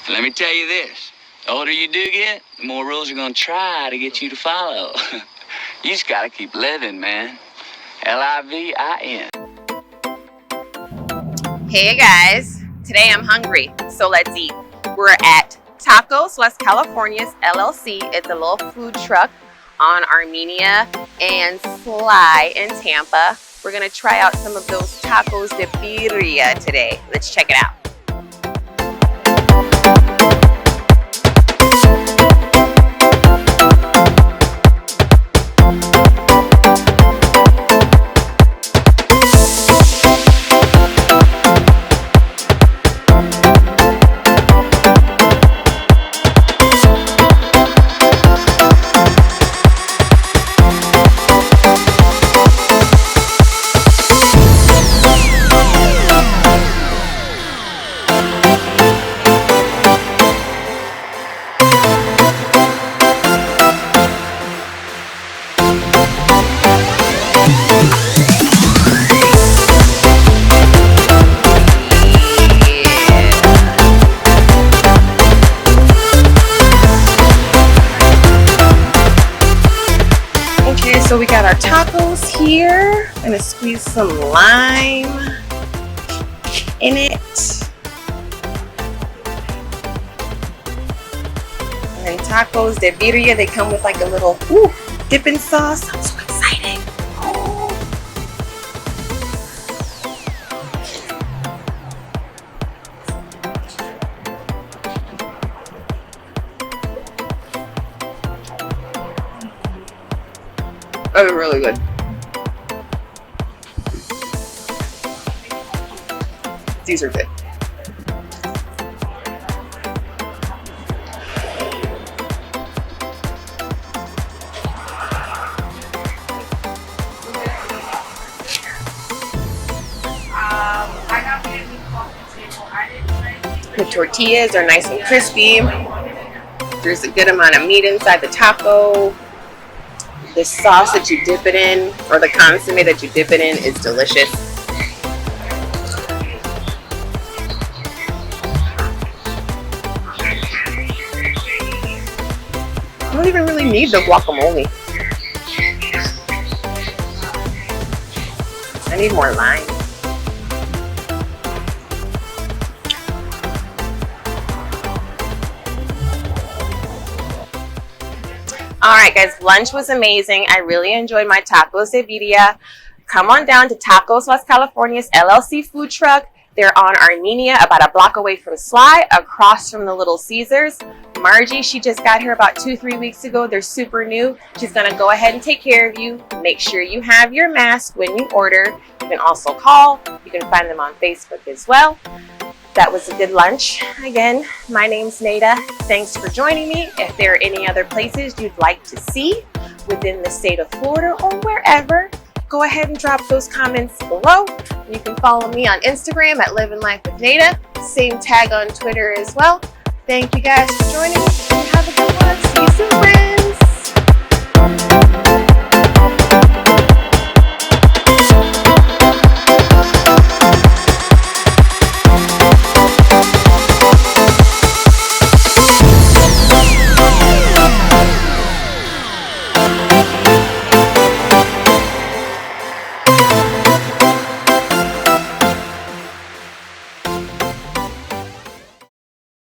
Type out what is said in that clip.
Let me tell you this. The older you do get, the more rules are going to try to get you to follow. You just got to keep living, man. Livin. Hey guys, today I'm hungry, so let's eat. We're at Tacos West California's LLC. It's a little food truck on Armenia and Sly in Tampa. We're gonna try out some of those tacos de birria today. Let's check it out. So we got our tacos here. I'm gonna squeeze some lime in it. And then tacos de birria, they come with like a little dipping sauce. I'm so excited. Oh, really good. These are good. The tortillas are nice and crispy. There's a good amount of meat inside the taco. The sauce that you dip it in, or the consomme that you dip it in, is delicious. I don't even really need the guacamole. I need more lime. Alright guys, lunch was amazing. I really enjoyed my tacos de birria. Come on down to Tacos West California's LLC food truck. They're on Armenia, about a block away from Sly, across from the Little Caesars. Margie, she just got here about 2-3 weeks ago. They're super new. She's going to go ahead and take care of you. Make sure you have your mask when you order. You can also call. You can find them on Facebook as well. That was a good lunch. Again, my name's Neida. Thanks for joining me. If there are any other places you'd like to see within the state of Florida or wherever, go ahead and drop those comments below. You can follow me on Instagram at Livin Life with Neida. Same tag on Twitter as well. Thank you guys for joining me, and have a good one. See you soon, friends.